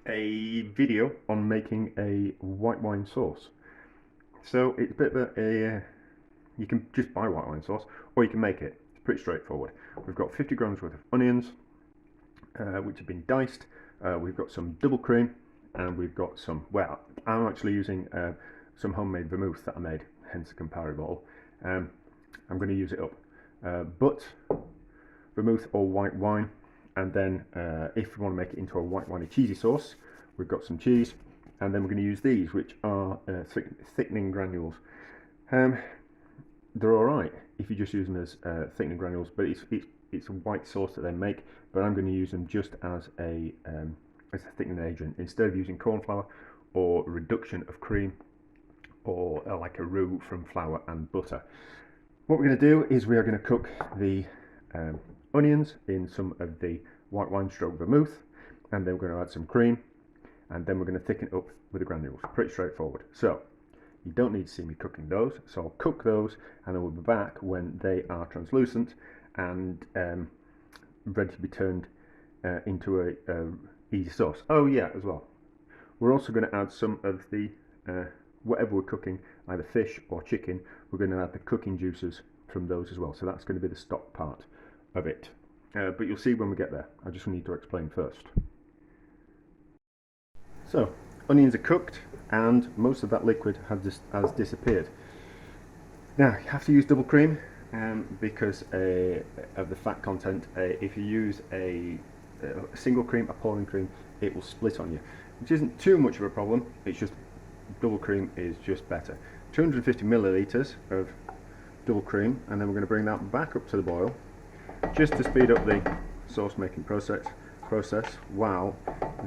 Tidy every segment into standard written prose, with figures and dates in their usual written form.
a video on making a white wine sauce. So it's a bit of you can just buy white wine sauce or you can make it. It's pretty straightforward. We've got 50 grams worth of onions, which have been diced. We've got some double cream, and we've got some, well, I'm actually using some homemade vermouth that I made, hence the Campari bottle. I'm going to use it up. But vermouth or white wine, and then if we want to make it into a white winey cheesy sauce, we've got some cheese, and then we're going to use these, which are thickening granules. They're alright if you just use them as thickening granules, but it's a white sauce that they make, but I'm going to use them just as a thickening agent instead of using corn flour or reduction of cream or like a roux from flour and butter. What we're going to do is we are going to cook the onions in some of the white wine stroke vermouth, and then we're going to add some cream, and then we're going to thicken it up with the granules. Pretty straightforward. So you don't need to see me cooking those, so I'll cook those and then we'll be back when they are translucent and ready to be turned into a easy sauce. Oh yeah, as well, we're also going to add some of the whatever we're cooking, either fish or chicken, we're going to add the cooking juices from those as well. So that's going to be the stock part of it. But you'll see when we get there. I just need to explain first. So, onions are cooked and most of that liquid has disappeared. Now, you have to use double cream because of the fat content. If you use a single cream, a pouring cream, it will split on you, which isn't too much of a problem. It's just double cream is just better. 250 milliliters of double cream, and then we're going to bring that back up to the boil just to speed up the sauce making process while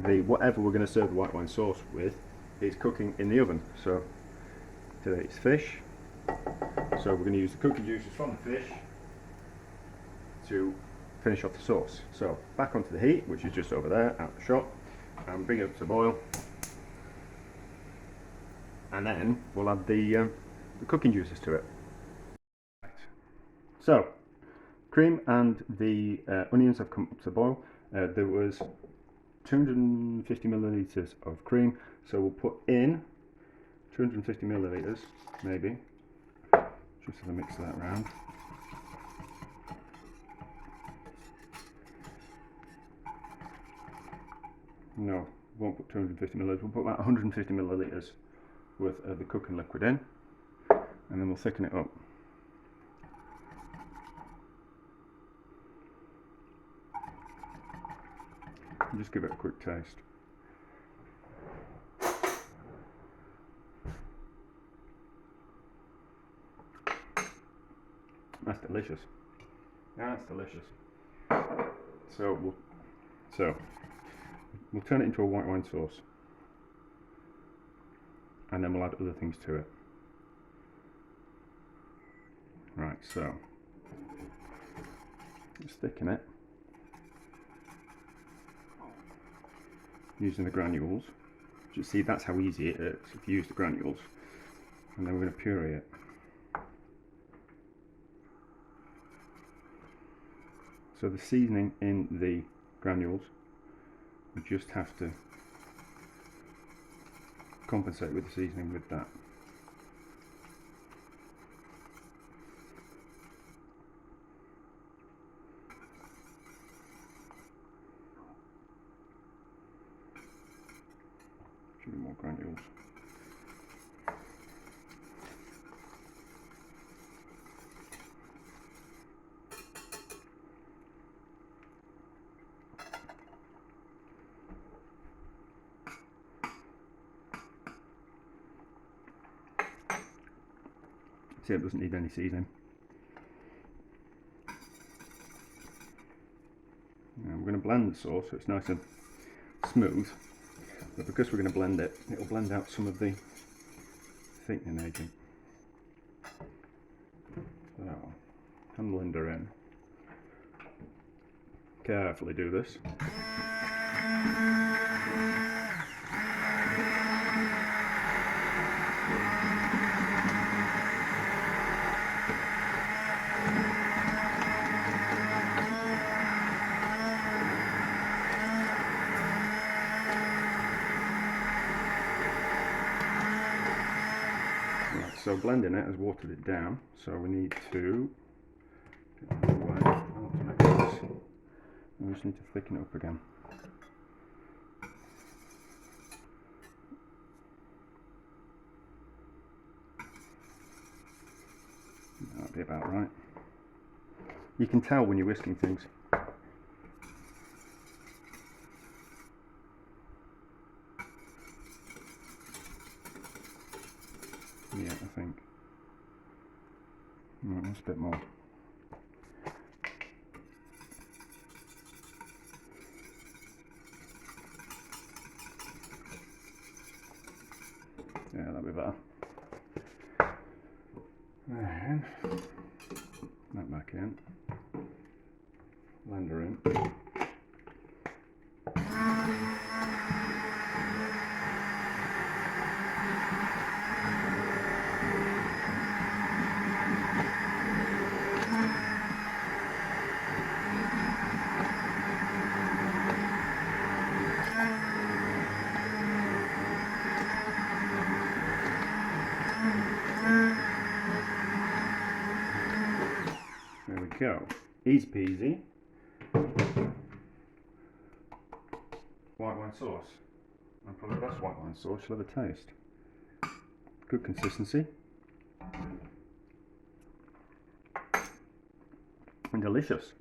the whatever we're going to serve the white wine sauce with is cooking in the oven. So today it's fish, so we're going to use the cooking juices from the fish to finish off the sauce. So back onto the heat, which is just over there out the shot, and bring it up to boil, and then we'll add the cooking juices to it. So cream and the onions have come up to boil. There was 250 milliliters of cream, so we'll put in 250 milliliters, maybe, just to mix that around. No, we won't put 250 milliliters, we'll put about 150 milliliters worth of the cooking liquid in, and then we'll thicken it up. And just give it a quick taste. That's delicious. That's delicious. So we'll turn it into a white wine sauce, and then we'll add other things to it. Right, so let's thicken it using the granules. Just see, that's how easy it is if you use the granules. And then we're going to puree it. So the seasoning in the granules, we just have to compensate with the seasoning with that. A few more granules. See, it doesn't need any seasoning. Now we're going to blend the sauce so it's nice and smooth, but because we're going to blend it, it'll blend out some of the thickening agent. So, hand blender in. Carefully do this. So blending it has watered it down, so we need to we just need to thicken it up again. That'll be about right. You can tell when you're whisking things. Yeah, I think. That's a bit more. Yeah, that'll be better. And that back in. Blender in. There we go. Easy peasy. White wine sauce. And probably the best white wine sauce you'll ever taste. Good consistency. And delicious.